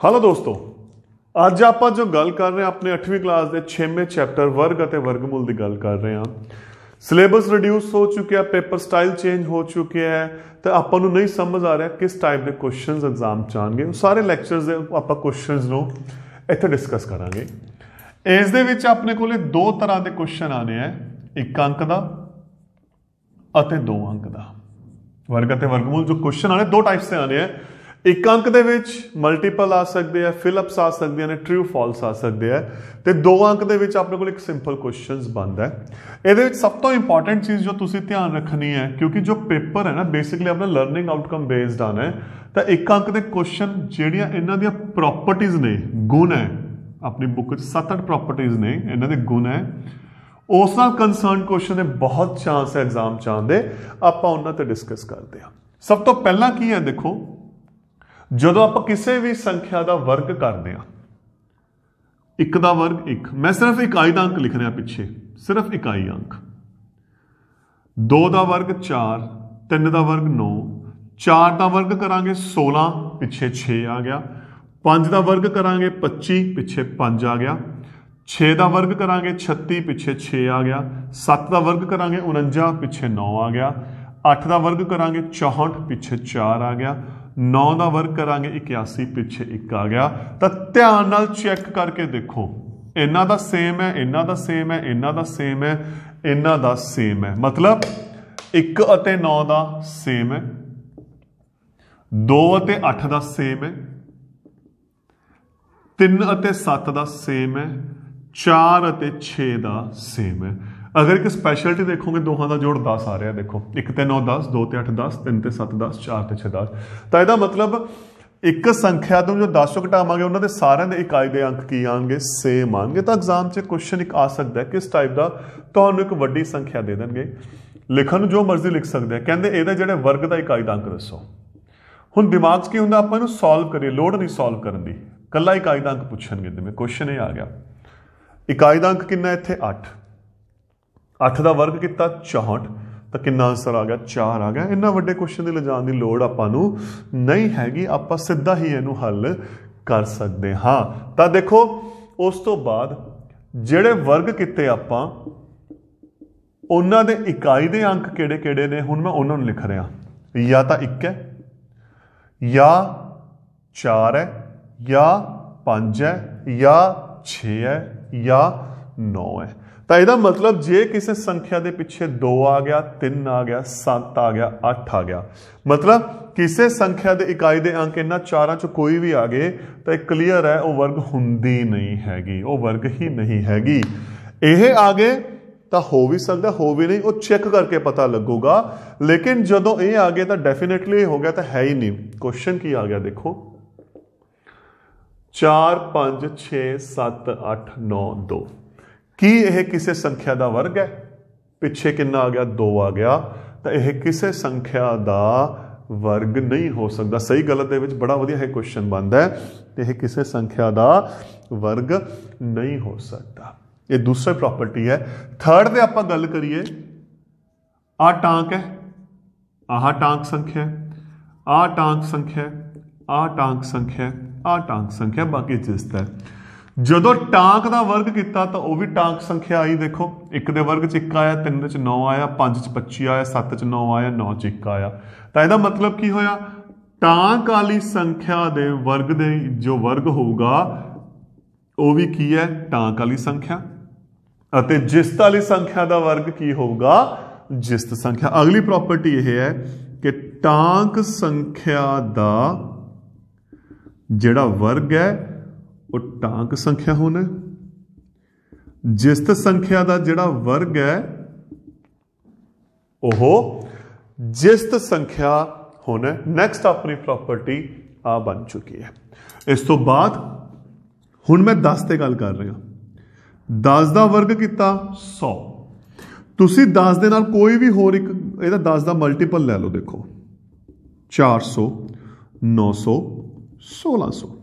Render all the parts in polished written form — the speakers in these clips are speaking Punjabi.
हेलो दोस्तों, ਅੱਜ ਆਪਾਂ जो गल कर रहे हैं अपने 8वीं क्लास के 6वें चैप्टर वर्ग ਅਤੇ वर्गमूल की गल कर रहे हैं। सिलेबस रिड्यूस हो चुका, पेपर स्टाइल चेंज हो चुके हैं, तो ਆਪਾਂ ਨੂੰ नहीं समझ आ रहा किस टाइप के क्वेश्चन एग्जाम च आएंगे। सारे लैक्चरस ਆਪਾਂ क्वेश्चनस ਨੂੰ ਇੱਥੇ डिस्कस करांगे। ਇਸ ਦੇ ਵਿੱਚ ਆਪਣੇ ਕੋਲੇ दो तरह के क्वेश्चन आने हैं, 1 अंक का ਅਤੇ 2 अंक का। वर्ग ਅਤੇ वर्गमूल जो क्वेश्चन आने दो टाइप से आने हैं। 1 अंक ਦੇ ਵਿੱਚ ਮਲਟੀਪਲ ਆ ਸਕਦੇ ਆ, ਫਿਲਅਪਸ ਆ ਸਕਦੀਆਂ ਨੇ, ਟਰੂ ਫਾਲਸ ਆ ਸਕਦੇ ਆ, ਤੇ 2 अंक ਦੇ ਵਿੱਚ ਆਪਣੇ ਕੋਲ ਇੱਕ ਸਿੰਪਲ ਕੁਐਸਚਨਸ ਬਣਦਾ ਹੈ। ਇਹਦੇ ਵਿੱਚ ਸਭ ਤੋਂ ਇੰਪੋਰਟੈਂਟ ਚੀਜ਼ ਜੋ ਤੁਸੀਂ ਧਿਆਨ ਰੱਖਣੀ ਹੈ, ਕਿਉਂਕਿ ਜੋ ਪੇਪਰ ਹੈ ਨਾ ਬੇਸਿਕਲੀ ਆਪਣਾ ਲਰਨਿੰਗ ਆਊਟਕਮ ਬੇਸਡ ਆਣਾ ਹੈ, ਤਾਂ 1 अंक ਦੇ ਕੁਐਸਚਨ ਜਿਹੜੀਆਂ ਇਹਨਾਂ ਦੀਆਂ ਪ੍ਰੋਪਰਟੀਜ਼ ਨੇ, ਗੁਣ ਹੈ, ਆਪਣੀ ਬੁੱਕ 'ਚ 7-8 ਪ੍ਰੋਪਰਟੀਜ਼ ਨੇ, ਇਹਨਾਂ ਦੇ ਗੁਣ ਹੈ, ਉਸ ਨਾਲ ਕੰਸਰਨ ਕੁਐਸਚਨ ਦੇ ਬਹੁਤ ਚਾਂਸ ਹੈ ਐਗਜ਼ਾਮ ਚ ਆਉਣ ਦੇ। ਆਪਾਂ ਉਹਨਾਂ ਤੇ ਡਿਸਕਸ ਕਰਦੇ ਹਾਂ। ਸਭ ਤੋਂ ਪਹਿਲਾਂ ਕੀ ਹੈ, ਦੇਖੋ ਜਦੋਂ ਆਪਾਂ ਕਿਸੇ ਵੀ ਸੰਖਿਆ ਦਾ ਵਰਗ ਕਰਦੇ ਆ, 1 ਦਾ ਵਰਗ 1, ਮੈਂ ਸਿਰਫ ਇਕਾਈ ਦਾ ਅੰਕ ਲਿਖ ਰਿਹਾ ਪਿੱਛੇ, ਸਿਰਫ ਇਕਾਈ ਅੰਕ। 2 ਦਾ ਵਰਗ 4, 3 ਦਾ ਵਰਗ 9, 4 ਦਾ ਵਰਗ ਕਰਾਂਗੇ 16, ਪਿੱਛੇ 6 ਆ ਗਿਆ। 5 ਦਾ ਵਰਗ ਕਰਾਂਗੇ 25, ਪਿੱਛੇ 5 ਆ ਗਿਆ। 6 ਦਾ ਵਰਗ ਕਰਾਂਗੇ 36, ਪਿੱਛੇ 6 ਆ ਗਿਆ। 7 ਦਾ ਵਰਗ ਕਰਾਂਗੇ 49, ਪਿੱਛੇ 9 ਆ ਗਿਆ। 8 ਦਾ ਵਰਗ ਕਰਾਂਗੇ 64, ਪਿੱਛੇ 4 ਆ ਗਿਆ। 9 ਦਾ ਵਰਗ ਕਰਾਂਗੇ 81, ਪਿੱਛੇ 1 ਆ ਗਿਆ। ਤਾਂ ਧਿਆਨ ਨਾਲ ਚੈੱਕ ਕਰਕੇ ਦੇਖੋ, ਇਹਨਾਂ ਦਾ ਸੇਮ ਹੈ, ਇਹਨਾਂ ਦਾ ਸੇਮ ਹੈ, ਇਹਨਾਂ ਦਾ ਸੇਮ ਹੈ, ਇਹਨਾਂ ਦਾ ਸੇਮ ਹੈ। ਮਤਲਬ 1 ਅਤੇ 9 ਦਾ ਸੇਮ ਹੈ, 2 ਅਤੇ 8 ਦਾ ਸੇਮ ਹੈ, 3 ਅਤੇ 7 ਦਾ ਸੇਮ ਹੈ, 4 ਅਤੇ 6 ਦਾ ਸੇਮ ਹੈ। अगर एक स्पैशलिटी देखोगे, दोहां का जोड़ 10 आ रहा है। देखो 1 ਤੇ 9 10, 2 ਤੇ 8 10, 3 ਤੇ 7 10, 4 ਤੇ 6 10। ਤਾਂ ਇਹਦਾ ਮਤਲਬ ਇੱਕ ਸੰਖਿਆ ਤੋਂ ਜੋ 10 ਚੋਂ ਘਟਾਵਾਂਗੇ ਉਹਨਾਂ ਦੇ ਸਾਰਿਆਂ ਦੇ ਇਕਾਈ ਦੇ ਅੰਕ ਕੀ ਆਣਗੇ, ਸੇਮ ਆਣਗੇ। ਤਾਂ ਐਗਜ਼ਾਮ 'ਚ ਕੁਐਸਚਨ ਇੱਕ ਆ ਸਕਦਾ ਹੈ ਕਿਸ ਟਾਈਪ ਦਾ, ਤੁਹਾਨੂੰ ਇੱਕ ਵੱਡੀ ਸੰਖਿਆ ਦੇ ਦੇਣਗੇ, ਲਿਖਣ ਨੂੰ ਜੋ ਮਰਜ਼ੀ ਲਿਖ ਸਕਦੇ ਆ, ਕਹਿੰਦੇ ਇਹਦੇ ਜਿਹੜੇ ਵਰਗ ਦਾ ਇਕਾਈ ਦਾ ਅੰਕ ਦੱਸੋ। ਹੁਣ ਦਿਮਾਗ 'ਚ ਕੀ ਹੁੰਦਾ, ਆਪਾਂ ਇਹਨੂੰ ਸੋਲਵ ਕਰੀਏ, ਲੋੜ ਨਹੀਂ ਸੋਲਵ ਕਰਨ ਦੀ, ਕੱਲਾ ਇਕਾਈ ਦਾ ਅੰਕ ਪੁੱਛਣਗੇ। ਜਿਵੇਂ ਕੁਐਸਚਨ ਇਹ ਆ ਗਿਆ, ਇਕਾਈ ਦਾ ਅੰਕ ਕਿੰਨਾ ਇੱਥੇ 8, 8 ਦਾ ਵਰਗ ਕੀਤਾ 64, ਤਾਂ ਕਿੰਨਾ ਆਂਸਰ ਆ ਗਿਆ, 4 ਆ ਗਿਆ। ਇੰਨਾ ਵੱਡੇ ਕੁਐਸਚਨ ਦੇ ਲਿਜਾਣ ਦੀ ਲੋੜ ਆਪਾਂ ਨੂੰ ਨਹੀਂ ਹੈਗੀ, ਆਪਾਂ ਸਿੱਧਾ ਹੀ ਇਹਨੂੰ ਹੱਲ ਕਰ ਸਕਦੇ ਹਾਂ। ਤਾਂ ਦੇਖੋ ਉਸ ਤੋਂ ਬਾਅਦ ਜਿਹੜੇ ਵਰਗ ਕੀਤੇ ਆਪਾਂ, ਉਹਨਾਂ ਦੇ ਇਕਾਈ ਦੇ ਅੰਕ ਕਿਹੜੇ ਕਿਹੜੇ ਨੇ, ਹੁਣ ਮੈਂ ਉਹਨਾਂ ਨੂੰ ਲਿਖ ਰਿਹਾ। ਜਾਂ ਤਾਂ 1 ਹੈ, ਜਾਂ 4 ਹੈ, ਜਾਂ 5 ਹੈ, ਜਾਂ 6 ਹੈ, ਜਾਂ 9 ਹੈ। ਤਾਂ ਇਹਦਾ ਮਤਲਬ ਜੇ ਕਿਸੇ ਸੰਖਿਆ ਦੇ ਪਿੱਛੇ 2 ਆ ਗਿਆ, 3 ਆ ਗਿਆ, 7 ਆ ਗਿਆ, 8 ਆ ਗਿਆ, ਮਤਲਬ ਕਿਸੇ ਸੰਖਿਆ ਦੇ ਇਕਾਈ ਦੇ ਅੰਕ ਇਹਨਾਂ ਚਾਰਾਂ ਚੋਂ ਕੋਈ ਵੀ ਆ ਗਏ ਤਾਂ ਇਹ ਕਲੀਅਰ ਹੈ, ਉਹ ਵਰਗ ਹੁੰਦੀ ਨਹੀਂ ਹੈਗੀ, ਉਹ ਵਰਗ ਹੀ ਨਹੀਂ ਹੈਗੀ। ਇਹ ਆ ਗਏ ਤਾਂ ਹੋ ਵੀ ਸਕਦਾ, ਹੋ ਵੀ ਨਹੀਂ, ਉਹ ਚੈੱਕ ਕਰਕੇ ਪਤਾ ਲੱਗੂਗਾ। ਲੇਕਿਨ ਜਦੋਂ ਇਹ ਆ ਗਏ ਤਾਂ ਡੈਫੀਨੇਟਲੀ ਹੋ ਗਿਆ, ਤਾਂ ਹੈ ਹੀ ਨਹੀਂ। ਕੁਐਸਚਨ ਕੀ ਆ ਗਿਆ, ਦੇਖੋ 4 5 6 7 8 9 2। ਕੀ ਇਹ ਕਿਸੇ ਸੰਖਿਆ ਦਾ ਵਰਗ ਹੈ? ਪਿੱਛੇ ਕਿੰਨਾ ਆ ਗਿਆ, 2 ਆ ਗਿਆ, ਤਾਂ ਇਹ ਕਿਸੇ ਸੰਖਿਆ ਦਾ ਵਰਗ ਨਹੀਂ ਹੋ ਸਕਦਾ। ਸਹੀ ਗਲਤ ਦੇ ਵਿੱਚ ਬੜਾ ਵਧੀਆ ਇਹ ਕੁਐਸਚਨ ਬਣਦਾ ਹੈ, ਇਹ ਕਿਸੇ ਸੰਖਿਆ ਦਾ ਵਰਗ ਨਹੀਂ ਹੋ ਸਕਦਾ। ਇਹ ਦੂਸਰੀ ਪ੍ਰੋਪਰਟੀ ਹੈ। ਥਰਡ ਤੇ ਆਪਾਂ ਗੱਲ ਕਰੀਏ, ਆਹ ਟਾਂਕ ਹੈ, ਆਹ ਟਾਂਕ ਸੰਖਿਆ, ਆਹ ਟਾਂਕ ਸੰਖਿਆ, ਆਹ ਟਾਂਕ ਸੰਖਿਆ, ਆਹ ਟਾਂਕ ਸੰਖਿਆ, ਬਾਕੀ ਜਿਸਤ ਹੈ। ਜਦੋਂ ਟਾਂਕ ਦਾ ਵਰਗ ਕੀਤਾ ਤਾਂ ਉਹ ਵੀ ਟਾਂਕ ਸੰਖਿਆ ਆਈ। ਦੇਖੋ 1 ਦੇ ਵਰਗ 'ਚ 1 ਆਇਆ, 3 'ਚ 9 ਆਇਆ, 5 'ਚ 25 ਆਇਆ, 7 'ਚ 9 ਆਇਆ, 9 'ਚ 1 ਆਇਆ। ਤਾਂ ਇਹਦਾ ਮਤਲਬ ਕੀ ਹੋਇਆ, ਟਾਂਕ ਵਾਲੀ ਸੰਖਿਆ ਦੇ ਵਰਗ ਦੇ ਜੋ ਵਰਗ ਹੋਊਗਾ ਉਹ ਵੀ ਕੀ ਹੈ, ਟਾਂਕ ਵਾਲੀ ਸੰਖਿਆ, ਅਤੇ ਜਿਸਤ ਵਾਲੀ ਸੰਖਿਆ ਦਾ ਵਰਗ ਕੀ ਹੋਊਗਾ, ਜਿਸਤ ਸੰਖਿਆ। ਅਗਲੀ ਪ੍ਰੋਪਰਟੀ ਇਹ ਹੈ ਕਿ ਟਾਂਕ ਸੰਖਿਆ ਦਾ ਜਿਹੜਾ ਵਰਗ ਹੈ ਉਹ ਟਾਂਕ ਸੰਖਿਆ ਹੋਣਾ, ਜਿਸਤ ਸੰਖਿਆ ਦਾ ਜਿਹੜਾ ਵਰਗ ਹੈ ਉਹ ਜਿਸਤ ਸੰਖਿਆ ਹੋਣਾ। ਨੈਕਸਟ ਆਪਣੀ ਪ੍ਰੋਪਰਟੀ ਆ ਬਣ ਚੁੱਕੀ ਹੈ। ਇਸ ਤੋਂ ਬਾਅਦ ਹੁਣ ਮੈਂ 10 ਤੇ ਗੱਲ ਕਰ ਰਿਹਾ। 10 ਦਾ ਵਰਗ ਕੀਤਾ 100। ਤੁਸੀਂ 10 ਦੇ ਨਾਲ ਕੋਈ ਵੀ ਹੋਰ ਇੱਕ ਇਹਦਾ 10 ਦਾ ਮਲਟੀਪਲ ਲੈ ਲਓ। ਦੇਖੋ 400, 900, 1600।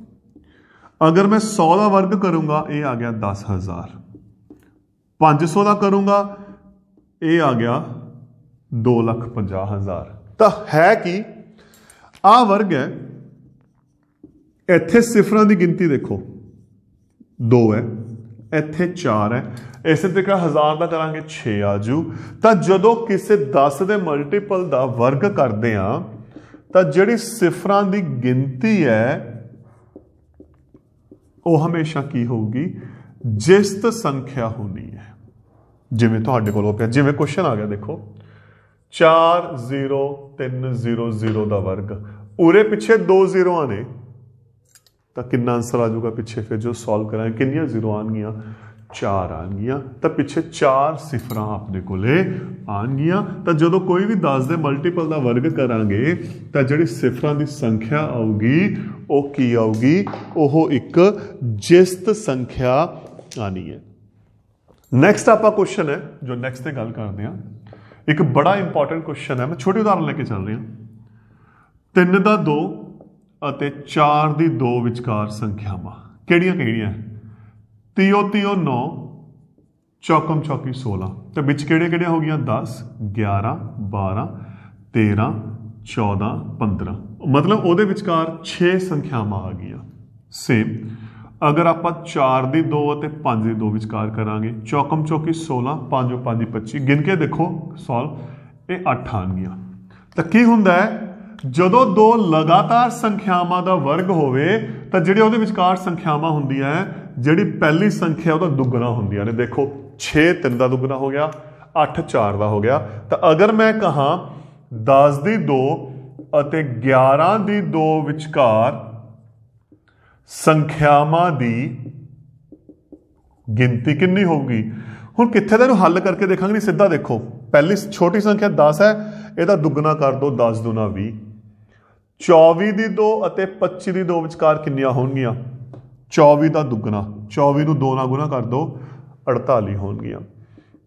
अगर मैं 100 का वर्ग करूंगा ये आ गया 10,000, 500 का करूंगा ये आ गया 2,50,000। तो है कि आ वर्ग है, ਇੱਥੇ ਸਿਫਰਾਂ ਦੀ ਗਿਣਤੀ ਦੇਖੋ 2 ਹੈ, ਇੱਥੇ 4 ਹੈ, ਇਸੇ ਤਰੀਕੇ 1000 ਦਾ ਕਰਾਂਗੇ 6 ਆਜੂ। ਤਾਂ ਜਦੋਂ ਕਿਸੇ 10 ਦੇ ਮਲਟੀਪਲ ਦਾ ਵਰਗ ਕਰਦੇ ਆ ਤਾਂ ਜਿਹੜੀ ਸਿਫਰਾਂ ਦੀ ਗਿਣਤੀ ਹੈ ਉਹ ਹਮੇਸ਼ਾ ਕੀ ਹੋਊਗੀ, ਜਿਸਤ ਸੰਖਿਆ ਹੋਣੀ ਹੈ। ਜਿਵੇਂ ਤੁਹਾਡੇ ਕੋਲ ਪਿਆ, ਜਿਵੇਂ ਕੁਐਸਚਨ ਆ ਗਿਆ ਦੇਖੋ 40300 ਦਾ ਵਰਗ, ਉਰੇ ਪਿੱਛੇ 2 ਜ਼ੀਰੋਆਂ ਨੇ ਤਾਂ ਕਿੰਨਾ ਆंसर ਆ ਜਾਊਗਾ ਪਿੱਛੇ। ਫਿਰ ਜੋ ਸੋਲਵ ਕਰਾਂਗੇ ਕਿੰਨੀਆਂ ਜ਼ੀਰੋ ਆਣਗੀਆਂ, 4 ਆਣਗੀਆਂ, ਤਾਂ ਪਿੱਛੇ 4 ਸਿਫਰਾਂ ਆਪਣੇ ਕੋਲੇ ਆਣਗੀਆਂ। ਤਾਂ ਜਦੋਂ ਕੋਈ ਵੀ 10 ਦੇ ਮਲਟੀਪਲ ਦਾ ਵਰਗ ਕਰਾਂਗੇ ਤਾਂ ਜਿਹੜੀ ਸਿਫਰਾਂ ਦੀ ਸੰਖਿਆ ਆਊਗੀ ਉਹ ਕੀ ਆਊਗੀ, ਉਹ ਇੱਕ ਜਿਸਤ ਸੰਖਿਆ ਆਣੀ ਹੈ। ਨੈਕਸਟ ਆਪਾਂ ਕੁਐਸਚਨ ਹੈ ਜੋ ਨੈਕਸਟ ਤੇ ਗੱਲ ਕਰਦੇ ਹਾਂ, ਇੱਕ ਬੜਾ ਇੰਪੋਰਟੈਂਟ ਕੁਐਸਚਨ ਹੈ। ਮੈਂ ਛੋਟੀ ਉਦਾਹਰਨ ਲੈ ਕੇ ਚੱਲ ਰਿਹਾ। 3 ਦਾ 2 ਅਤੇ 4 ਦੀ 2 ਵਿਚਕਾਰ ਸੰਖਿਆਵਾਂ ਕਿਹੜੀਆਂ ਕਿਹੜੀਆਂ? ਤੀਓ 9, ਚੌਕਮ ਚੌਕੀ 16, ਤੇ ਵਿੱਚ ਕਿਹੜੀਆਂ ਕਿਹੜੀਆਂ ਹੋ ਗਈਆਂ 10, 11, 12, 13, 14, 15, ਮਤਲਬ ਉਹਦੇ ਵਿਚਕਾਰ 6 ਸੰਖਿਆਵਾਂ ਆ ਗਈਆਂ। ਸੇਮ ਅਗਰ ਆਪਾਂ 4 ਦੀ 2 ਅਤੇ 5 ਦੀ 2 ਵਿਚਕਾਰ ਕਰਾਂਗੇ, ਚੌਕਮ ਚੌਕੀ 16, 5 5 25, ਗਿਣ ਕੇ ਦੇਖੋ ਸੋਲਵ, ਇਹ 8 ਆਣਗੀਆਂ। ਤਾਂ ਕੀ ਹੁੰਦਾ ਹੈ, ਜਦੋਂ 2 ਲਗਾਤਾਰ ਸੰਖਿਆਵਾਂ ਦਾ ਵਰਗ ਹੋਵੇ ਤਾਂ ਜਿਹੜੇ ਉਹਦੇ ਵਿਚਕਾਰ ਸੰਖਿਆਵਾਂ ਹੁੰਦੀਆਂ, ਜਿਹੜੀ ਪਹਿਲੀ ਸੰਖਿਆ ਉਹਦਾ ਦੁੱਗਣਾ ਹੁੰਦੀਆਂ ਨੇ। ਦੇਖੋ 6 3 ਦਾ ਦੁੱਗਣਾ ਹੋ ਗਿਆ, 8 4 ਦਾ ਹੋ ਗਿਆ। ਤਾਂ ਅਗਰ ਮੈਂ ਕਹਾਂ 10 ਦੀ 2 ਅਤੇ 11 ਦੀ 2 ਵਿਚਕਾਰ ਸੰਖਿਆਵਾਂ ਦੀ ਗਿਣਤੀ ਕਿੰਨੀ ਹੋਊਗੀ? ਹੁਣ ਕਿੱਥੇ ਦਾ ਇਹਨੂੰ ਹੱਲ ਕਰਕੇ ਦੇਖਾਂਗੇ, ਨਹੀਂ ਸਿੱਧਾ ਦੇਖੋ। ਪਹਿਲੀ ਛੋਟੀ ਸੰਖਿਆ 10 ਹੈ, ਇਹਦਾ ਦੁੱਗਣਾ ਕਰ ਦੋ, 10 ਦੂਣਾ 20। 24 ਦੀ 2 ਅਤੇ 25 ਦੀ 2 ਵਿਚਕਾਰ ਕਿੰਨੀਆਂ ਹੋਣਗੀਆਂ? 24 ਦਾ ਦੁੱਗਣਾ, 24 ਨੂੰ 2 ਨਾਲ ਗੁਣਾ ਕਰ ਦੋ, 48 ਹੋਣਗੀਆਂ।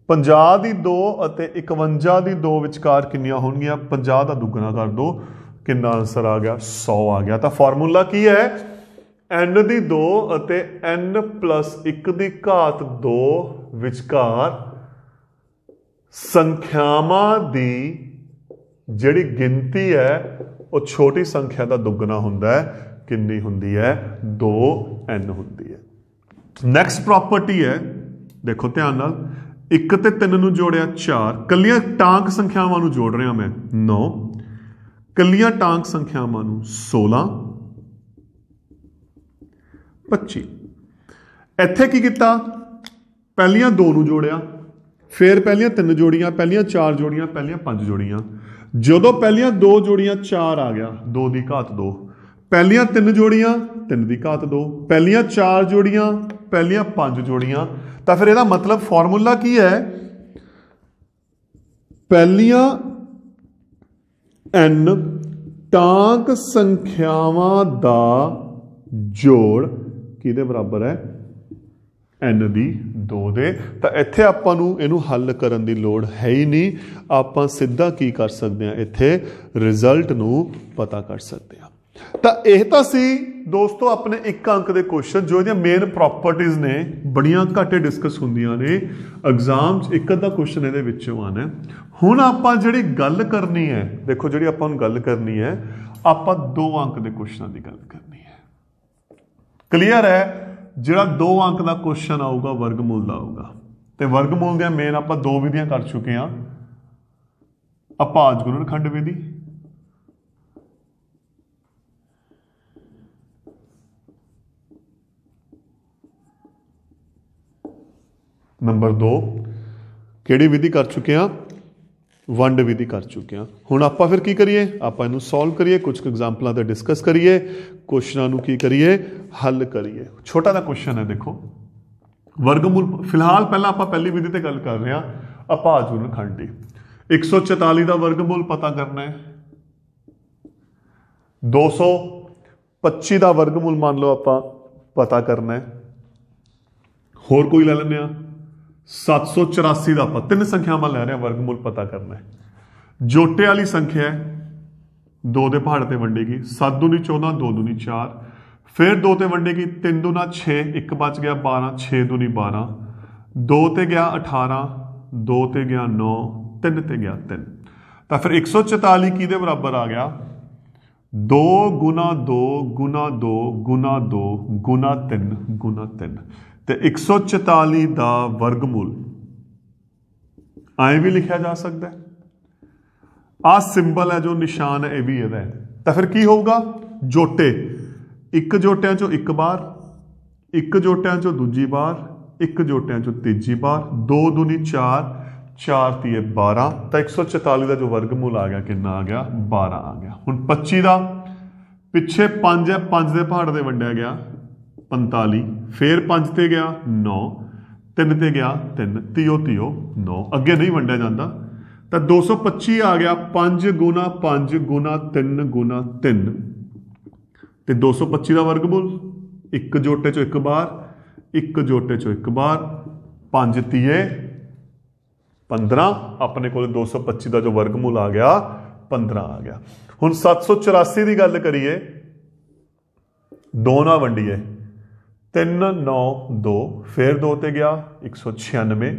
50 ਦੀ 2 ਅਤੇ 51 ਦੀ 2 ਵਿਚਕਾਰ ਕਿੰਨੀਆਂ ਹੋਣਗੀਆਂ? 50 ਦਾ ਦੁੱਗਣਾ ਕਰ ਦੋ, ਕਿੰਨਾ ਆਂਸਰ ਆ ਗਿਆ? 100 ਆ ਗਿਆ। ਤਾਂ ਫਾਰਮੂਲਾ ਕੀ ਹੈ? n ਦੀ 2 ਅਤੇ n plus 1 ਦੀ ਘਾਤ 2 ਵਿਚਕਾਰ ਸੰਖਿਆਵਾਂ ਦੀ ਜਿਹੜੀ ਗਿਣਤੀ ਹੈ ਉਹ ਛੋਟੀ ਸੰਖਿਆ ਦਾ ਦੁੱਗਣਾ ਹੁੰਦਾ ਹੈ। ਕਿੰਨੀ ਹੁੰਦੀ ਹੈ? 2n ਹੁੰਦੀ ਹੈ। ਨੈਕਸਟ ਪ੍ਰੋਪਰਟੀ ਹੈ, ਦੇਖੋ ਧਿਆਨ ਨਾਲ, 1 ਤੇ 3 ਨੂੰ ਜੋੜਿਆ 4, ਕੱਲੀਆਂ ਟਾਂਕ ਸੰਖਿਆਵਾਂ ਨੂੰ ਜੋੜ ਰਿਹਾ ਮੈਂ 9, ਕੱਲੀਆਂ ਟਾਂਕ ਸੰਖਿਆਵਾਂ ਨੂੰ 16, 25। ਇੱਥੇ ਕੀ ਕੀਤਾ? ਪਹਿਲੀਆਂ 2 ਨੂੰ ਜੋੜਿਆ, ਫਿਰ ਪਹਿਲੀਆਂ 3 ਜੋੜੀਆਂ, ਪਹਿਲੀਆਂ 4 ਜੋੜੀਆਂ, ਪਹਿਲੀਆਂ 5 ਜੋੜੀਆਂ। ਜਦੋਂ ਪਹਿਲੀਆਂ 2 ਜੋੜੀਆਂ 4 ਆ ਗਿਆ, 2 ਦੀ ਘਾਤ 2। ਪਹਿਲੀਆਂ 3 ਜੋੜੀਆਂ, 3 ਦੀ ਘਾਤ 2। ਪਹਿਲੀਆਂ 4 ਜੋੜੀਆਂ, ਪਹਿਲੀਆਂ 5 ਜੋੜੀਆਂ। ਤਾਂ ਫਿਰ ਇਹਦਾ ਮਤਲਬ ਫਾਰਮੂਲਾ ਕੀ ਹੈ? ਪਹਿਲੀਆਂ n ਟਾਂਕ ਸੰਖਿਆਵਾਂ ਦਾ ਜੋੜ ਕਿਹਦੇ ਬਰਾਬਰ ਹੈ? n ਦੀ 2 ਦੇ। ਤਾਂ ਇੱਥੇ ਆਪਾਂ ਨੂੰ ਇਹਨੂੰ ਹੱਲ ਕਰਨ ਦੀ ਲੋੜ ਹੈ ਹੀ ਨਹੀਂ, ਆਪਾਂ ਸਿੱਧਾ ਕੀ ਕਰ ਸਕਦੇ ਹਾਂ, ਇੱਥੇ ਰਿਜ਼ਲਟ ਨੂੰ ਪਤਾ ਕਰ ਸਕਦੇ ਹਾਂ। ਤਾਂ ਇਹ ਤਾਂ ਸੀ ਦੋਸਤੋ ਆਪਣੇ 1 ਅੰਕ ਦੇ ਕੁਐਸਚਨ, ਜੋ ਇਹਦੀਆਂ ਮੇਨ ਪ੍ਰੋਪਰਟੀਜ਼ ਨੇ, ਬੜੀਆਂ ਘੱਟ ਡਿਸਕਸ ਹੁੰਦੀਆਂ ਨੇ ਐਗਜ਼ਾਮ 'ਚ, ਇੱਕ ਅੱਧਾ ਕੁਐਸਚਨ ਇਹਦੇ ਵਿੱਚੋਂ ਆਣਾ। ਹੁਣ ਆਪਾਂ ਜਿਹੜੀ ਗੱਲ ਕਰਨੀ ਹੈ, ਦੇਖੋ ਜਿਹੜੀ ਆਪਾਂ ਨੂੰ ਗੱਲ ਕਰਨੀ ਹੈ, ਆਪਾਂ 2 ਅੰਕ ਦੇ ਕੁਐਸਚਨਾਂ ਦੀ ਗੱਲ ਕਰਨੀ ਹੈ। ਕਲੀਅਰ ਹੈ? ਜਿਹੜਾ 2 ਅੰਕ ਦਾ ਕੁਐਸਚਨ ਆਊਗਾ ਵਰਗਮੂਲ ਦਾ ਆਊਗਾ, ਤੇ ਵਰਗਮੂਲ ਦੀਆਂ ਮੇਨ ਆਪਾਂ 2 ਵਿਧੀਆਂ ਕਰ ਚੁੱਕੇ ਹਾਂ, ਅਭਾਜ ਗੁਣਨਖੰਡ ਵਿਧੀ ਨੰਬਰ 2, ਕਿਹੜੀ ਵਿਧੀ ਕਰ ਚੁੱਕੇ ਹਾਂ? ਵੰਡ ਵਿਧੀ ਕਰ ਚੁੱਕੇ ਹਾਂ। ਹੁਣ ਆਪਾਂ ਫਿਰ ਕੀ ਕਰੀਏ? ਆਪਾਂ ਇਹਨੂੰ ਸੋਲਵ ਕਰੀਏ, ਕੁਝ ਐਗਜ਼ਾਮਪਲਾਂ ਤੇ ਡਿਸਕਸ ਕਰੀਏ, ਕੁਐਸਚਨਾਂ ਨੂੰ ਕੀ ਕਰੀਏ? ਹੱਲ ਕਰੀਏ। ਛੋਟਾ ਜਿਹਾ ਕੁਐਸਚਨ ਹੈ, ਦੇਖੋ ਵਰਗਮੂਲ। ਫਿਲਹਾਲ ਪਹਿਲਾਂ ਆਪਾਂ ਪਹਿਲੀ ਵਿਧੀ ਤੇ ਗੱਲ ਕਰ ਰਹੇ ਹਾਂ, ਅਭਾਜ ਗੁਣਨਖੰਡ ਦੀ। 144 ਦਾ ਵਰਗਮੂਲ ਪਤਾ ਕਰਨਾ ਹੈ। 225 ਦਾ ਵਰਗਮੂਲ ਮੰਨ ਲਓ ਆਪਾਂ ਪਤਾ ਕਰਨਾ ਹੈ। ਹੋਰ ਕੋਈ ਲੈ ਲੈਂਦੇ ਹਾਂ। 784 ਦਾ ਆਪਾਂ 3 ਸੰਖਿਆਵਾਂ ਲੈ ਰਹੇ ਹਾਂ, ਵਰਗਮੂਲ ਪਤਾ ਕਰਨਾ ਹੈ। ਜੋਟੇ ਵਾਲੀ ਸੰਖਿਆ ਹੈ, 2 ਦੇ ਪਹਾੜ ਤੇ ਵੰਡੇਗੀ, 7 ਦੂਣੀ 14, 2 ਦੂਣੀ 4, ਫਿਰ 2 ਤੇ ਵੰਡੇਗੀ, 3 ਦੂਣਾ 6, 1 ਬਚ ਗਿਆ 12, 6 ਦੂਣੀ 12, 2 ਤੇ ਗਿਆ 18, 2 ਤੇ ਗਿਆ 9, 3 ਤੇ ਗਿਆ 3। ਤਾਂ ਫਿਰ 144 ਕਿਹਦੇ ਬਰਾਬਰ ਆ ਗਿਆ? 2 गुना 2 गुना 2 गुना 2 गुना 3 गुना 3 ਤੇ 144 ਦਾ ਵਰਗਮੂਲ ਐਂ ਵੀ ਲਿਖਿਆ ਜਾ ਸਕਦਾ ਹੈ। ਆ ਸਿੰਬਲ ਹੈ ਜੋ ਨਿਸ਼ਾਨ ਹੈ ਇਹ ਵੀ ਇਹਦਾ ਹੈ। ਤਾਂ ਫਿਰ ਕੀ ਹੋਊਗਾ? ਜੋਟੇ, ਇੱਕ ਜੋਟਿਆਂ ਚੋਂ ਇੱਕ ਬਾਰ, ਇੱਕ ਜੋਟਿਆਂ ਚੋਂ ਦੂਜੀ ਬਾਰ, ਇੱਕ ਜੋਟਿਆਂ ਚੋਂ ਤੀਜੀ ਬਾਰ, 2 दूनी 4, 4 ਤੀਏ 12। ਤਾਂ 144 ਦਾ ਜੋ ਵਰਗਮੂਲ ਆ ਗਿਆ ਕਿੰਨਾ ਆ ਗਿਆ? 12 ਆ ਗਿਆ। ਹੁਣ 25 ਦਾ ਪਿੱਛੇ 5 ਹੈ, 5 ਦੇ ਪਹਾੜ ਦੇ ਵੰਡਿਆ ਗਿਆ 45, ਫਿਰ 5 ਤੇ ਗਿਆ 9, 3 ਤੇ ਗਿਆ 3, ਤੀਓ 9, ਅੱਗੇ ਨਹੀਂ ਵੰਡਿਆ ਜਾਂਦਾ। ਤਾਂ 225 ਆ ਗਿਆ 5 ਗੁਣਾ 5 ਗੁਣਾ 3 ਗੁਣਾ 3 ਤੇ 225 ਦਾ ਵਰਗਮੂਲ, ਇੱਕ ਜੋਟੇ ਚੋਂ ਇੱਕ ਬਾਰ, ਇੱਕ ਜੋਟੇ ਚੋਂ ਇੱਕ ਬਾਰ, 5 ਤੀਏ 15। ਆਪਣੇ ਕੋਲ 225 ਦਾ ਜੋ ਵਰਗਮੂਲ ਆ ਗਿਆ 15 ਆ ਗਿਆ। ਹੁਣ 784 ਦੀ ਗੱਲ ਕਰੀਏ, 2 ਨਾਲ ਵੰਡੀਏ, 3 9 2, ਫਿਰ 2 ਤੇ ਗਿਆ 196,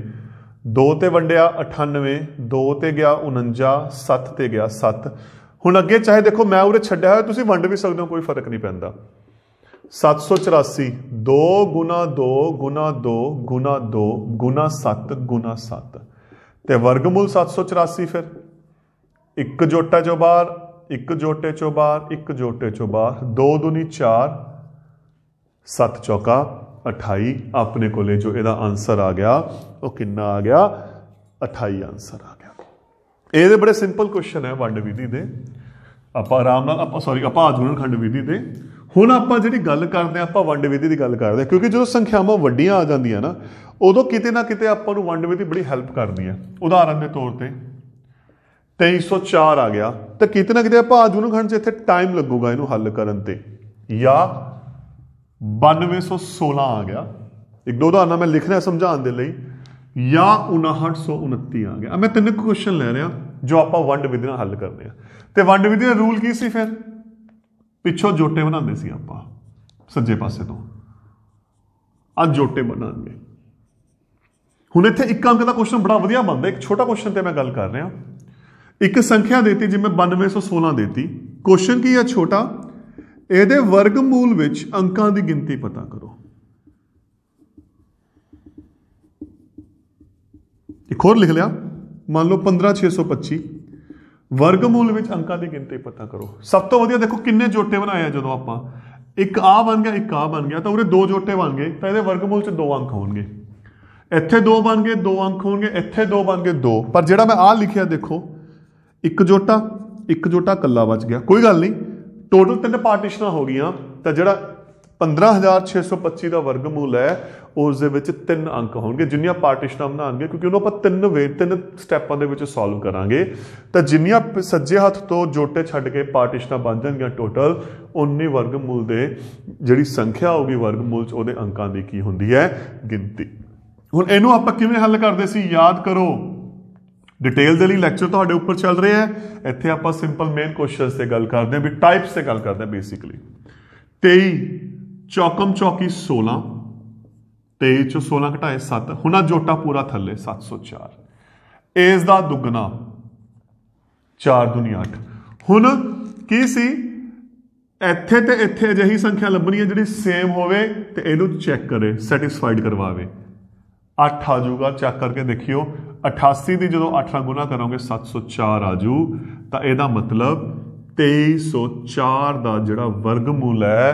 2 ਤੇ ਵੰਡਿਆ 98, 2 ਤੇ ਗਿਆ 49, 7 ਤੇ ਗਿਆ 7। ਹੁਣ ਅੱਗੇ ਚਾਹੇ ਦੇਖੋ ਮੈਂ ਉਰੇ ਛੱਡਿਆ ਹੋਇਆ, ਤੁਸੀਂ ਵੰਡ ਵੀ ਸਕਦੇ ਹੋ, ਕੋਈ ਫਰਕ ਨਹੀਂ ਪੈਂਦਾ। 784 2 ਗੁਣਾ 2 ਗੁਣਾ 2 ਗੁਣਾ 2 ਗੁਣਾ 7 ਗੁਣਾ 7 ਤੇ ਵਰਗਮੂਲ 784। ਫਿਰ ਇੱਕ ਜੋਟਾ ਚੋਂ ਬਾਹਰ, ਇੱਕ ਜੋਟੇ ਚੋਂ ਬਾਹਰ, ਇੱਕ ਜੋਟੇ ਚੋਂ ਬਾਹਰ, 2 दूनी 4, 7 ਚੌਕਾ 28। ਆਪਣੇ ਕੋਲੇ ਜੋ ਇਹਦਾ ਆਨਸਰ ਆ ਗਿਆ ਉਹ ਕਿੰਨਾ ਆ ਗਿਆ? 28 ਆਨਸਰ ਆ ਗਿਆ। ਇਹਦੇ ਬੜੇ ਸਿੰਪਲ ਕੁਐਸਚਨ ਹੈ ਵੰਡ ਵਿਧੀ ਦੇ, ਆਪਾਂ ਆਰਾਮ ਨਾਲ ਆਪਾਂ ਆਜੂਰਨ ਖੰਡ ਵਿਧੀ ਦੇ। ਹੁਣ ਆਪਾਂ ਜਿਹੜੀ ਗੱਲ ਕਰਦੇ ਹਾਂ, ਆਪਾਂ ਵੰਡ ਵਿਧੀ ਦੀ ਗੱਲ ਕਰਦੇ ਹਾਂ, ਕਿਉਂਕਿ ਜਦੋਂ ਸੰਖਿਆਵਾਂ ਵੱਡੀਆਂ ਆ ਜਾਂਦੀਆਂ ਨਾ ਉਦੋਂ ਕਿਤੇ ਨਾ ਕਿਤੇ ਆਪਾਂ ਨੂੰ ਵੰਡ ਵਿਧੀ ਬੜੀ ਹੈਲਪ ਕਰਦੀ ਹੈ। ਉਦਾਹਰਨ ਦੇ ਤੌਰ ਤੇ 2304 ਆ ਗਿਆ, ਤਾਂ ਕਿਤੇ ਨਾ ਕਿਤੇ ਆਪਾਂ ਆਜੂਰਨ ਖੰਡ 'ਚ ਇੱਥੇ ਟਾਈਮ ਲੱਗੂਗਾ ਇਹਨੂੰ ਹੱਲ ਕਰਨ ਤੇ। ਜਾਂ 9216 ਆ ਗਿਆ, ਇੱਕ ਦੋ ਉਦਾਹਰਨਾਂ ਮੈਂ ਲਿਖ ਰਿਹਾ ਸਮਝਾਉਣ ਦੇ ਲਈ। ਜਾਂ 5929 ਆ ਗਿਆ। ਮੈਂ 3 ਕੁਐਸਚਨ ਲੈ ਰਿਹਾ ਜੋ ਆਪਾਂ ਵੰਡ ਵਿਧੀ ਨਾਲ ਹੱਲ ਕਰਦੇ ਹਾਂ। ਤੇ ਵੰਡ ਵਿਧੀ ਦਾ ਰੂਲ ਕੀ ਸੀ? ਫਿਰ ਪਿੱਛੋਂ ਜੋਟੇ ਬਣਾਉਂਦੇ ਸੀ ਆਪਾਂ ਸੱਜੇ ਪਾਸੇ ਤੋਂ, ਅੱਜ ਜੋਟੇ ਬਣਾਉਣਗੇ। ਹੁਣ ਇੱਥੇ ਇੱਕ ਅੰਕ ਦਾ ਕੁਐਸਚਨ ਬੜਾ ਵਧੀਆ ਬਣਦਾ। ਇੱਕ ਛੋਟਾ ਕੁਐਸਚਨ ਤੇ ਮੈਂ ਗੱਲ ਕਰ ਰਿਹਾ। ਇੱਕ ਸੰਖਿਆ ਦੇਤੀ, ਜਿਵੇਂ 9216 ਦੇਤੀ। ਕੁਐਸਚਨ ਕੀ ਹੈ? ਛੋਟਾ, ਇਹਦੇ ਵਰਗਮੂਲ ਵਿੱਚ ਅੰਕਾਂ ਦੀ ਗਿਣਤੀ ਪਤਾ ਕਰੋ। ਇੱਕ ਹੋਰ ਲਿਖ ਲਿਆ, ਮੰਨ ਲਓ 15625, ਵਰਗਮੂਲ ਵਿੱਚ ਅੰਕਾਂ ਦੀ ਗਿਣਤੀ ਪਤਾ ਕਰੋ। ਸਭ ਤੋਂ ਵਧੀਆ ਦੇਖੋ ਕਿੰਨੇ ਜੋਟੇ ਬਣਾਏ ਆ। ਜਦੋਂ ਆਪਾਂ ਇੱਕ ਆ ਬਣ ਗਿਆ, ਇੱਕ ਆ ਬਣ ਗਿਆ, ਤਾਂ ਉਹਦੇ 2 ਜੋਟੇ ਬਣ ਗਏ, ਤਾਂ ਇਹਦੇ ਵਰਗਮੂਲ 'ਚ 2 ਅੰਕ ਹੋਣਗੇ। ਇੱਥੇ 2 ਬਣ ਗਏ, 2 ਅੰਕ ਹੋਣਗੇ, ਇੱਥੇ 2 ਬਣ ਗਏ, 2। ਪਰ ਜਿਹੜਾ ਮੈਂ ਆਹ ਲਿਖਿਆ ਦੇਖੋ, ਇੱਕ ਜੋਟਾ ਇਕੱਲਾ ਬਚ ਗਿਆ, ਕੋਈ ਗੱਲ ਨਹੀਂ। ਟੋਟਲ 3 ਪਾਰਟੀਸ਼ਨਾਂ ਹੋ ਗਈਆਂ, ਤਾਂ ਜਿਹੜਾ 15625 ਦਾ ਵਰਗਮੂਲ ਹੈ ਉਸ ਦੇ ਵਿੱਚ 3 ਅੰਕ ਹੋਣਗੇ। ਜਿੰਨੀਆਂ ਪਾਰਟੀਸ਼ਨਾਂ ਬਣਾਉਣਗੇ, ਕਿਉਂਕਿ ਉਹਨੂੰ ਆਪਾਂ 3 ਸਟੈਪਾਂ ਦੇ ਵਿੱਚ ਸੋਲਵ ਕਰਾਂਗੇ, ਤਾਂ ਜਿੰਨੀਆਂ ਸੱਜੇ ਹੱਥ ਤੋਂ ਜੋਟੇ ਛੱਡ ਕੇ ਪਾਰਟੀਸ਼ਨਾਂ ਬਣ ਜਾਣਗੀਆਂ ਟੋਟਲ, ਉਨੀ ਵਰਗਮੂਲ ਦੇ ਜਿਹੜੀ ਸੰਖਿਆ ਹੋਊਗੀ ਵਰਗਮੂਲ 'ਚ ਉਹਦੇ ਅੰਕਾਂ ਦੀ ਕੀ ਹੁੰਦੀ ਹੈ? ਗਿਣਤੀ। ਹੁਣ ਇਹਨੂੰ ਆਪਾਂ ਕਿਵੇਂ ਹੱਲ ਕਰਦੇ ਸੀ? ਯਾਦ ਕਰੋ, डिटेल के लिए लैक्चर ਤੁਹਾਡੇ ਉੱਪਰ ਚੱਲ ਰਿਹਾ ਹੈ। ਇੱਥੇ ਆਪਾਂ ਸਿੰਪਲ ਮੇਨ ਕੁਐਸਚਨਸ ਤੇ ਗੱਲ ਕਰਦੇ ਹਾਂ, ਵੀ ਟਾਈਪਸ ਤੇ ਗੱਲ ਕਰਦੇ ਹਾਂ ਬੇਸਿਕਲੀ। 23 ਚੌਕਮ ਚੌਕੀ 16, 23 ਚੋਂ 16 ਘਟਾਏ 7। ਹੁਣ ਆ ਜੋਟਾ ਪੂਰਾ ਥੱਲੇ 704। ਇਸ ਦਾ ਦੁੱਗਣਾ 4 दूनी 8। ਹੁਣ ਕੀ ਸੀ? ਇੱਥੇ ਤੇ ਇੱਥੇ ਅਜਿਹੀ ਸੰਖਿਆ ਲੱਭਣੀ ਹੈ ਜਿਹੜੀ ਸੇਮ ਹੋਵੇ ਤੇ ਇਹਨੂੰ ਚੈੱਕ ਕਰੇ, ਸੈਟੀਸਫਾਈਡ ਕਰਵਾਵੇ। 8 ਆ ਜਾਊਗਾ, ਚੈੱਕ ਕਰਕੇ ਦੇਖਿਓ। 88 ਦੀ ਜਦੋਂ 8 ਨਾਲ ਗੁਣਾ ਕਰਾਂਗੇ 704 ਆ ਜੂ। ਤਾਂ ਇਹਦਾ ਮਤਲਬ 2304 ਦਾ ਜਿਹੜਾ ਵਰਗਮੂਲ ਹੈ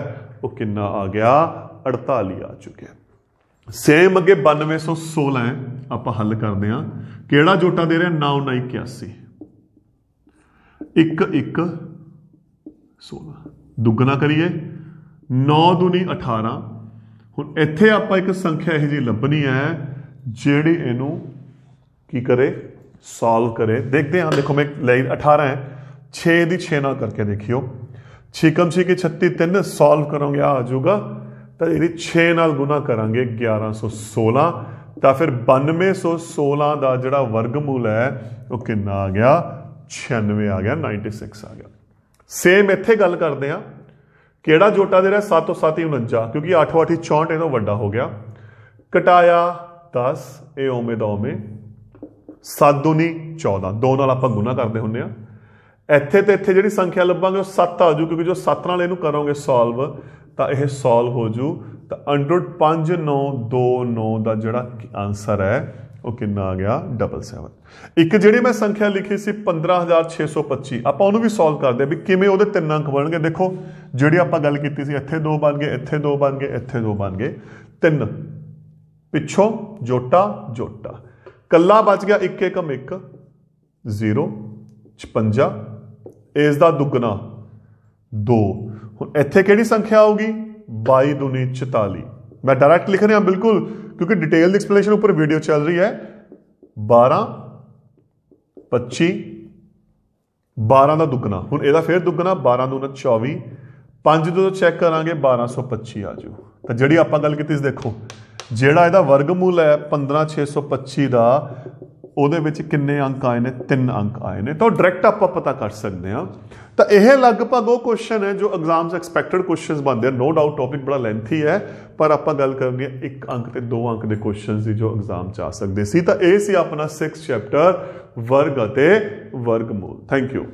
ਉਹ ਕਿੰਨਾ ਆ ਗਿਆ? 48 ਆ ਚੁੱਕਿਆ। ਸੇਮ ਅੱਗੇ 9216 ਹੈ, ਆਪਾਂ ਹੱਲ ਕਰਦੇ ਹਾਂ। ਕਿਹੜਾ ਜੋਟਾ ਦੇ ਰਿਹਾ? 9 9 81, 1 1 16। ਦੁੱਗਣਾ ਕਰੀਏ, 9 दूनी 18। ਹੁਣ ਇੱਥੇ ਆਪਾਂ ਇੱਕ ਸੰਖਿਆ ਇਹੋ ਜਿਹੀ ਲੱਭਣੀ ਹੈ ਜਿਹੜੀ ਇਹਨੂੰ ਕੀ करे? सॉल्व करे। देखते हैं, देखो मैं ले 18 है, 6 ਦੀ 6 ਨਾਲ ਕਰਕੇ ਦੇਖਿਓ। 6 कम 6 की 36, 3 सॉल्व करोगे आ जाऊगा। तो यदि 6 ਨਾਲ गुना करांगे 1116। तो फिर 9216 ਦਾ ਜਿਹੜਾ ਵਰਗਮੂਲ ਹੈ ਉਹ ਕਿੰਨਾ ਆ ਗਿਆ? 96 ਆ ਗਿਆ, 96 ਆ ਗਿਆ। ਸੇਮ ਇੱਥੇ ਗੱਲ ਕਰਦੇ ਆ। ਕਿਹੜਾ ਜੋਟਾ ਦੇ ਰਿਹਾ? 7 7 49, ਕਿਉਂਕਿ 8 8 64 ਇਹਦਾ ਵੱਡਾ ਹੋ ਗਿਆ। ਘਟਾਇਆ 10, ਇਹ ਓਵੇਂ ਦਾ ਓਵੇਂ। 7 दूनी 14, 2 ਨਾਲ ਆਪਾਂ ਗੁਣਾ ਕਰਦੇ ਹੁੰਦੇ ਆ। ਇੱਥੇ ਤੇ ਇੱਥੇ ਜਿਹੜੀ ਸੰਖਿਆ ਲੱਭਾਂਗੇ ਉਹ 7 ਆ ਜੂ, ਕਿਉਂਕਿ ਜੋ 7 ਨਾਲ ਇਹਨੂੰ ਕਰੋਗੇ ਸੋਲਵ ਤਾਂ ਇਹ ਸੋਲਵ ਹੋ ਜੂ। ਤਾਂ ਅੰਡਰ 5929 ਦਾ ਜਿਹੜਾ ਆਂਸਰ ਹੈ ਉਹ ਕਿੰਨਾ ਆ ਗਿਆ 77। ਇੱਕ ਜਿਹੜੀ ਮੈਂ ਸੰਖਿਆ ਲਿਖੀ ਸੀ 15625, ਆਪਾਂ ਉਹਨੂੰ ਵੀ ਸੋਲਵ ਕਰਦੇ ਵੀ ਕਿਵੇਂ ਉਹਦੇ 3 ਅੰਕ ਬਣਨਗੇ। ਦੇਖੋ ਜਿਹੜੀ ਆਪਾਂ ਗੱਲ ਕੀਤੀ ਸੀ ਇੱਥੇ 2 ਬਣ ਗਏ, ਇੱਥੇ 2 ਬਣ ਗਏ, ਇੱਥੇ 2 ਬਣ ਗਏ, 3 ਪਿੱਛੋਂ ਜੋਟਾ ਜੋਟਾ, ਕੱਲਾ ਬਚ ਗਿਆ 1 ਏਕਮ 1 0 56, ਇਸ ਦਾ ਦੁੱਗਣਾ 2। ਹੁਣ ਇੱਥੇ ਕਿਹੜੀ ਸੰਖਿਆ ਆਊਗੀ 22 दूनी 44। मैं डायरेक्ट लिख रहा बिल्कुल, क्योंकि डिटेल एक्सप्लेनेशन ऊपर वीडियो चल रही है। 12 25 12 का दुगना, हुण ਇਹਦਾ फिर दुगना 12 दूना 24, 5 ਜਦੋਂ ਚੈੱਕ ਕਰਾਂਗੇ 1225 ਆ ਜਾਊ। ਤਾਂ ਜਿਹੜੀ ਆਪਾਂ ਗੱਲ ਕੀਤੀ ਸੀ, ਦੇਖੋ ਜਿਹੜਾ ਇਹਦਾ ਵਰਗਮੂਲ ਹੈ 15625 ਦਾ, ਉਹਦੇ ਵਿੱਚ ਕਿੰਨੇ ਅੰਕ ਆਏ ਨੇ 3 ਅੰਕ ਆਏ ਨੇ, ਤਾਂ ਡਾਇਰੈਕਟ ਆਪਾਂ ਪਤਾ ਕਰ ਸਕਦੇ ਹਾਂ। ਤਾਂ ਇਹ ਲਗਭਗ ਉਹ ਕੁਐਸਚਨ ਹੈ ਜੋ ਐਗਜ਼ਾਮਸ ਐਕਸਪੈਕਟਡ ਕੁਐਸਚਨਸ ਬਣਦੇ ਆ। ਨੋ ਡਾਊਟ ਟੌਪਿਕ ਬੜਾ ਲੈਂਥੀ ਹੈ, ਪਰ ਆਪਾਂ ਗੱਲ ਕਰਨੀ ਹੈ 1 ਅੰਕ ਤੇ 2 ਅੰਕ ਦੇ ਕੁਐਸਚਨਸ ਦੀ ਜੋ ਐਗਜ਼ਾਮ ਚ ਆ ਸਕਦੇ ਸੀ। ਤਾਂ ਇਹ ਸੀ ਆਪਣਾ 6th ਚੈਪਟਰ ਵਰਗ ਅਤੇ ਵਰਗਮੂਲ। Thank you.